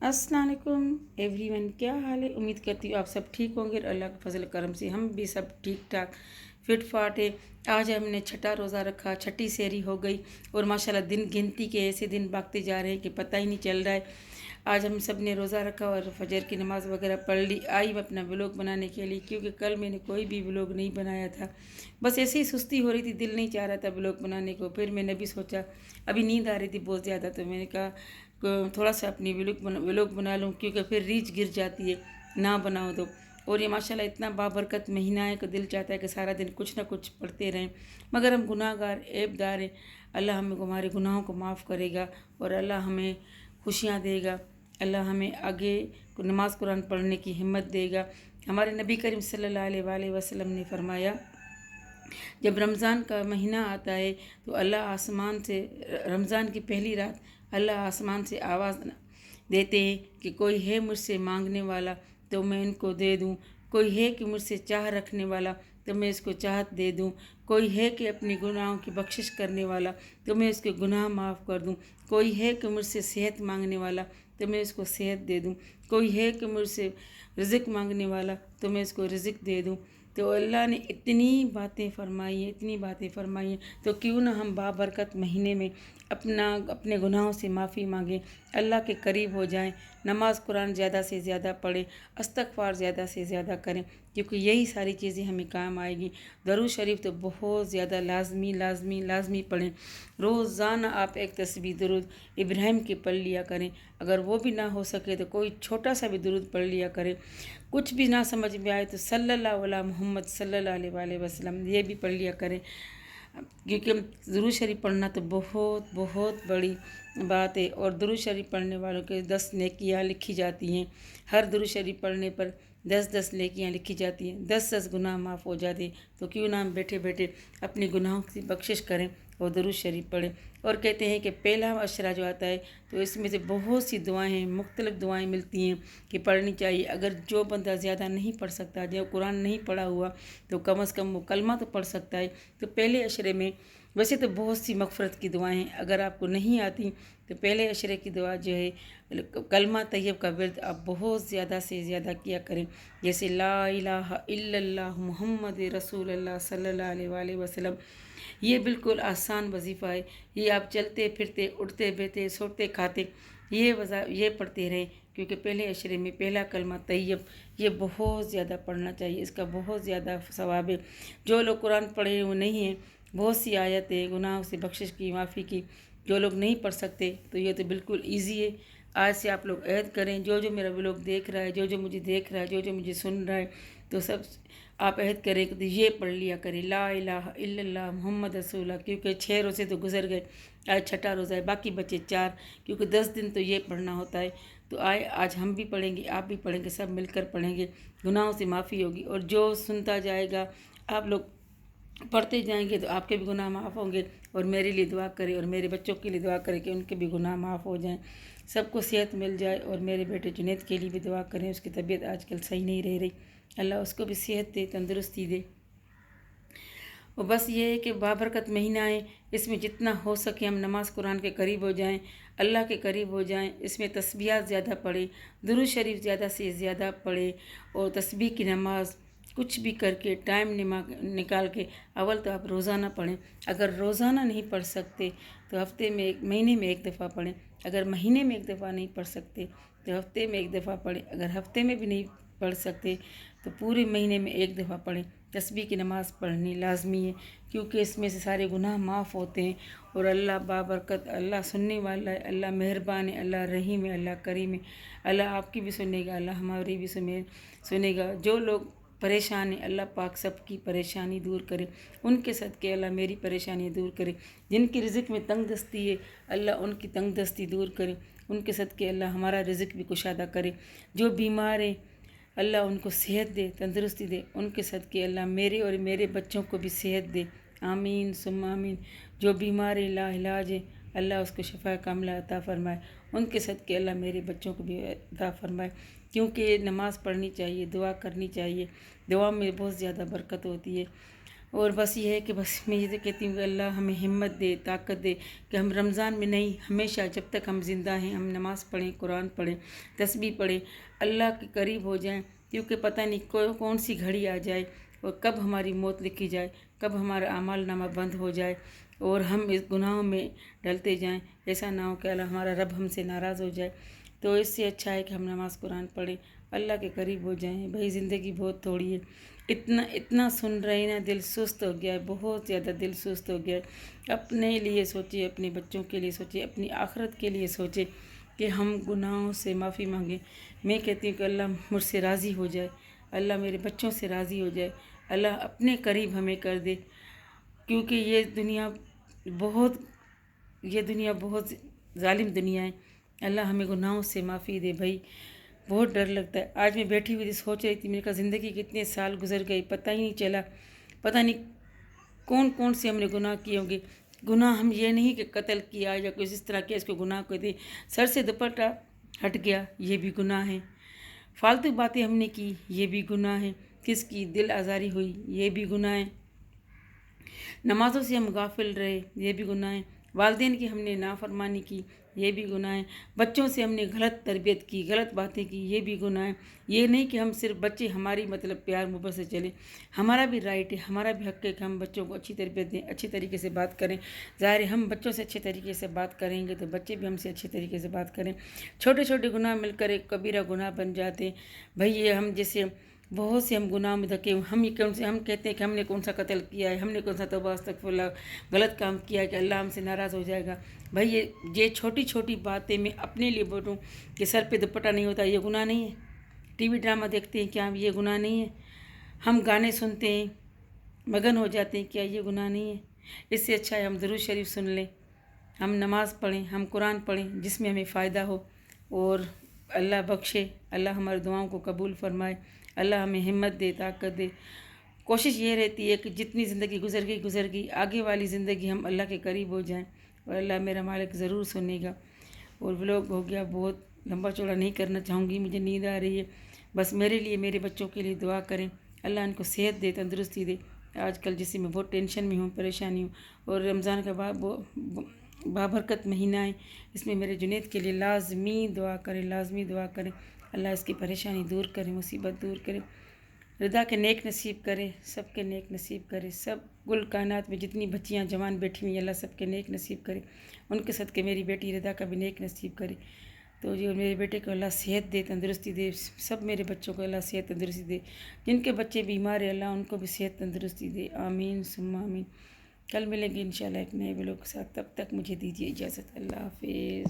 अस्सलाम वालेकुम एवरीवन, क्या हाल है। उम्मीद करती हूँ आप सब ठीक होंगे और अल्लाह के फजल करम से हम भी सब ठीक ठाक फिट फाट है। आज हमने छठा रोज़ा रखा, छठी सेहरी हो गई और माशाल्लाह दिन गिनती के ऐसे दिन भागते जा रहे हैं कि पता ही नहीं चल रहा है। आज हम सब ने रोज़ा रखा और फजर की नमाज़ वगैरह पढ़ ली। आई मैं अपना व्लॉग बनाने के लिए, क्योंकि कल मैंने कोई भी व्लॉग नहीं बनाया था। बस ऐसे ही सुस्ती हो रही थी, दिल नहीं चाह रहा था व्लॉग बनाने को। फिर मैंने भी सोचा, अभी नींद आ रही थी बहुत ज़्यादा, तो मैंने कहा थोड़ा सा अपनी व्लॉग बना लूँ, क्योंकि फिर रीच गिर जाती है ना बनाओ तो। और ये माशाल्लाह इतना बाबरकत महीना है कि दिल चाहता है कि सारा दिन कुछ ना कुछ पढ़ते रहें, मगर हम गुनाहगार ऐबदार हैं। अल्लाह हमें हमारे गुनाहों को माफ़ करेगा और अल्लाह हमें खुशियाँ देगा। अल्लाह हमें आगे नमाज कुरान पढ़ने की हिम्मत देगा। हमारे नबी करीम सल्लल्लाहु अलैहि वसल्लम ने फरमाया, जब रमज़ान का महीना आता है तो अल्लाह आसमान से, रमज़ान की पहली रात अल्लाह आसमान से आवाज़ देते हैं कि कोई है मुझसे मांगने वाला तो मैं इनको दे दूँ, कोई है कि मुझसे चाह रखने वाला तो मैं इसको चाहत दे दूँ, कोई है कि अपने गुनाहों की बख्शिश करने वाला तो मैं इसके गुनाह माफ़ कर दूँ, कोई है कि मुझसे सेहत मांगने वाला तो मैं इसको सेहत दे दूँ, कोई है कि मुझसे रिज़्क़ मांगने वाला तो मैं इसको रिज़्क़ दे दूँ। तो अल्लाह ने इतनी बातें फरमाई हैं, इतनी बातें फरमाई हैं, तो क्यों ना हम बाबरकत महीने में अपने गुनाहों से माफ़ी मांगें, अल्लाह के करीब हो जाएं, नमाज कुरान ज़्यादा से ज़्यादा पढ़ें, इस्तग़फ़ार ज़्यादा से ज़्यादा करें, क्योंकि यही सारी चीज़ें हमें काम आएगी। दरूद शरीफ तो बहुत ज़्यादा लाजमी लाजमी लाजमी पढ़ें। रोज़ाना आप एक तस्बीह दरूद इब्राहिम की पढ़ लिया करें। अगर वो भी ना हो सके तो कोई छोटा सा भी दरूद पढ़ लिया करें। कुछ भी ना समझ में आए तो सल्लल्लाहु अला मोहम्मद सल्लल्लाहु अलैहि वसल्लम ये भी पढ़ लिया करें, क्योंकि दुरूद शरीफ पढ़ना तो बहुत बहुत बड़ी बात है। और दुरूद शरीफ पढ़ने वालों के 10 नेकियां लिखी जाती हैं। हर दुरूद शरीफ पढ़ने पर 10 नेकियां लिखी जाती हैं, 10 गुनाह माफ़ हो जाते हैं। तो क्यों ना हम बैठे बैठे अपने गुनाहों की बख्शिश करें और दुरूद शरीफ पढ़ें। और कहते हैं कि पहला अशरा जो आता है तो इसमें से बहुत सी दुआएं हैं, मुख्तलिफ़ दुआएं मिलती हैं कि पढ़नी चाहिए। अगर जो बंदा ज़्यादा नहीं पढ़ सकता, जो कुरान नहीं पढ़ा हुआ, तो कम से कम वो कलमा तो पढ़ सकता है। तो पहले अशरे में वैसे तो बहुत सी मग़फ़िरत की दुआएं हैं, अगर आपको नहीं आती तो पहले अशरे की दुआ जो है कलमा तैयब का विर्द आप बहुत ज़्यादा से ज़्यादा किया करें। जैसे ला इलाहा इल्लल्लाह मुहम्मद रसूलुल्लाह सल्लल्लाहु अलैहि वसल्लम। ये बिल्कुल आसान वजीफ़ा है। ये आप चलते फिरते, उठते बैठते, सोते खाते ये पढ़ते रहें, क्योंकि पहले अशरे में पहला कलमा तैयब ये बहुत ज़्यादा पढ़ना चाहिए, इसका बहुत ज़्यादा सवाब है। जो लोग कुरान पढ़े वो नहीं हैं, बहुत सी आयतें गुनाहों से बख्शिश की, माफ़ी की, जो लोग नहीं पढ़ सकते तो ये तो बिल्कुल ईजी है। आज से आप लोग ऐद करें, जो जो मेरा व्लॉग देख रहा है, जो जो मुझे देख रहा है, जो जो मुझे सुन रहा है, तो सब आप ऐद करें तो ये पढ़ लिया करें, ला इलाहा इल्लल्लाह मुहम्मद रसूलुल्लाह। क्योंकि 6 रोज़े तो गुजर गए, आज छठा रोज़ा है, बाकी बचे 4, क्योंकि 10 दिन तो ये पढ़ना होता है। तो आज हम भी पढ़ेंगे, आप भी पढ़ेंगे, सब मिलकर पढ़ेंगे, गुनाहों से माफ़ी होगी। और जो सुनता जाएगा, आप लोग पढ़ते जाएंगे तो आपके भी गुनाह माफ़ होंगे। और मेरे लिए दुआ करें और मेरे बच्चों के लिए दुआ करें कि उनके भी गुनाह माफ़ हो जाएं, सबको सेहत मिल जाए। और मेरे बेटे जुनैद के लिए भी दुआ करें, उसकी तबीयत आजकल सही नहीं रह रही, अल्लाह उसको भी सेहत दे, तंदुरुस्ती दे। और बस ये है कि बाबरकत महीना है, इसमें जितना हो सके हम नमाज कुरान के करीब हो जाएं, अल्लाह के करीब हो जाएं। इसमें तस्बीहात ज़्यादा पढ़ें, दुरूद शरीफ ज़्यादा से ज़्यादा पढ़ें, और तस्बीह की नमाज कुछ भी करके टाइम निकाल के, अव्वल तो आप रोज़ाना पढ़ें। अगर रोज़ाना नहीं पढ़ सकते तो हफ्ते में महीने में एक दफ़ा पढ़ें। अगर महीने में एक दफ़ा नहीं पढ़ सकते तो हफ्ते में एक दफ़ा पढ़ें। अगर हफ्ते में भी नहीं पढ़ सकते तो पूरे महीने में एक दफ़ा पढ़ें। तस्बीह की नमाज़ पढ़नी लाजमी है, क्योंकि इसमें से सारे गुनाह माफ़ होते हैं। और अल्लाह बाबरकत, अल्लाह सुनने वाला है, अल्लाह मेहरबान है, अल्लाह रहीम है, अल्लाह करीम है। अल्लाह आपकी भी सुनेगा, अल्लाह हमारी भी सुनेगा। जो लोग परेशान है, अल्लाह पाक सबकी परेशानी दूर करे, उनके सदके अल्लाह मेरी परेशानी दूर करे। जिनकी रिज़्क़ में तंग दस्ती है, अल्लाह उनकी तंग दस्ती दूर करे, उनके सदके अल्लाह हमारा रिज़्क़ भी कुशादा करे। जो बीमार है अल्लाह उनको सेहत दे, तंदुरुस्ती दे, उनके सदके अल्लाह मेरे और मेरे बच्चों को भी सेहत दे, आमीन सुम्मा आमीन। जो बीमार है लाइलाज है, अल्लाह उसको शफा कामिला अता फ़रमाए, उनके सदके अल्लाह मेरे बच्चों को भी अता फ़रमाए। क्योंकि नमाज़ पढ़नी चाहिए, दुआ करनी चाहिए, दुआ में बहुत ज़्यादा बरकत होती है। اور بس یہ ہے کہ بس میں یہ تو کہتی ہوں کہ اللہ ہمیں ہمت دے، طاقت دے کہ ہم رمضان میں نہیں، ہمیشہ جب تک ہم زندہ ہیں ہم نماز پڑھیں، قرآن پڑھیں، تسبیح پڑھیں، اللہ کے قریب ہو جائیں، کیونکہ پتہ نہیں کون سی گھڑی آ جائے اور کب ہماری موت لکھی جائے، کب ہمارا اعمال نامہ بند ہو جائے اور ہم اس گناہوں میں ڈلتے جائیں، ایسا نہ ہو کہ اللہ ہمارا رب ہم سے ناراض ہو جائے۔ تو اس سے اچھا ہے کہ ہم نماز قرآن پڑھیں، اللہ کے قریب ہو جائیں۔ بھائی زندگی بہت تھوڑی ہے، اتنا سن رہے ہیں نا، دل سست ہو گیا ہے، بہت زیادہ دل سست ہو گیا ہے۔ اپنے لیے سوچے، اپنے بچوں کے لیے سوچے، اپنی آخرت کے لیے سوچے کہ ہم گناہوں سے معافی مانگیں۔ میں کہتی ہوں کہ اللہ مجھ سے راضی ہو جائے، اللہ میرے بچوں سے راضی ہو جائے، اللہ اپنے قریب ہمیں کر دے، کیونکہ یہ دنیا بہت ظالم دنیا ہے۔ اللہ ہمیں گناہوں سے معافی دے۔ بھائی بہت ڈر لگتا ہے۔ آج میں بیٹھی ہوئی تھی، سوچ رہی تھی، میرے کہا زندگی کتنے سال گزر گئے پتہ ہی نہیں چلا، پتہ نہیں کون سے ہم نے گناہ کیے ہوں گے۔ گناہ ہم یہ نہیں کہ قتل کیا یا کوئی اس طرح کیا اس کو گناہ کو دے، سر سے دوپٹہ ہٹ گیا یہ بھی گناہ ہے، فالتو باتیں ہم نے کی یہ بھی گناہ ہے، کس کی دل آزاری ہوئی یہ بھی گناہ ہے، نمازوں سے ہم غافل رہے یہ بھی گناہ ہے، والدین کی ہم نے نافرمانی کی یہ بھی گناہ ہے، بچوں سے ہم نے غلط تربیت کی، غلط باتیں کی یہ بھی گناہ ہے۔ یہ نہیں کہ ہم صرف بچے ہماری پیار محبت سے چلیں، ہمارا بھی رائٹ ہے، ہمارا بھی حق ہے کہ ہم بچوں کو اچھی تربیت دیں، اچھی طریقے سے بات کریں۔ ظاہر ہے ہم بچوں سے اچھے طریقے سے بات کریں گے تو بچے بھی ہم سے اچھے طریقے سے بات کریں۔ چھوٹے چھوٹے گناہ مل کر ایک کبیرہ گناہ بن جاتے ہیں۔ بھائی یہ ہم جیسے بہت سے ہم گناہ میں دھکے، ہم کہتے ہیں کہ ہم نے کون سا قتل کیا ہے، ہم نے کون سا توبہ استغفر اللہ غلط کام کیا ہے کہ اللہ ہم سے ناراض ہو جائے گا۔ بھائی یہ چھوٹی چھوٹی باتیں میں اپنے لیے بولوں کہ سر پہ دوپٹہ نہیں ہوتا یہ گناہ نہیں ہے، ٹی وی ڈرامہ دیکھتے ہیں کیا یہ گناہ نہیں ہے، ہم گانے سنتے ہیں مگن ہو جاتے ہیں کیا یہ گناہ نہیں ہے۔ اس سے اچھا ہے ہم درود شریف سن لیں، ہم نماز پڑھیں، ہم قرآن پڑھیں جس میں ہمیں فائدہ ہو، اور اللہ بخشے، اللہ ہماری دعاؤں کو قبول فرمائے، اللہ ہمیں ہمت دے، طاقت دے۔ کوشش یہ رہتی ہے کہ جتنی زندگی گزر گئی، آگے والی زندگی ہم اللہ کے قریب ہو جائیں، اور اللہ میرا مالک ضرور سنے گا۔ اور ولاگ ہو گیا بہت لمبا چوڑا نہیں کرنا چاہوں گی، مجھے نیند آ رہی ہے۔ بس میرے لیے میرے بچوں کے لیے دعا کریں، اللہ ان کو صحت دے، تندرستی دے۔ آج کل جسے میں بہت ٹینشن میں ہوں، پریشانی ہوں، اور رمضان کا بابرکت مہینہ ہے، اس میں میرے جنید کے لیے لازمی دعا کریں، اللہ اس کی پریشانی دور کرے، مصیبت دور کرے، رضا کے نیک نصیب کرے، سب کے نیک نصیب کرے، سب کل کائنات میں جتنی بچیاں جوان بیٹھی ہوئی ہیں اللہ سب کے نیک نصیب کرے، ان کے صدقے میری بیٹی رضا کا بھی نیک نصیب کرے۔ تو جو میرے بیٹے کو اللہ صحت دے، تندرستی دے، سب میرے بچوں کو اللہ صحت تندرستی دے، جن کے بچے بیمار ہیں اللہ ان کو بھی صحت تندرستی دے، آمین ثم آمین۔ کل ملیں گے انشاءاللہ ایک نئے ولاگ کے ساتھ، تب تک مجھے دیجیے اجازت، اللہ حافظ۔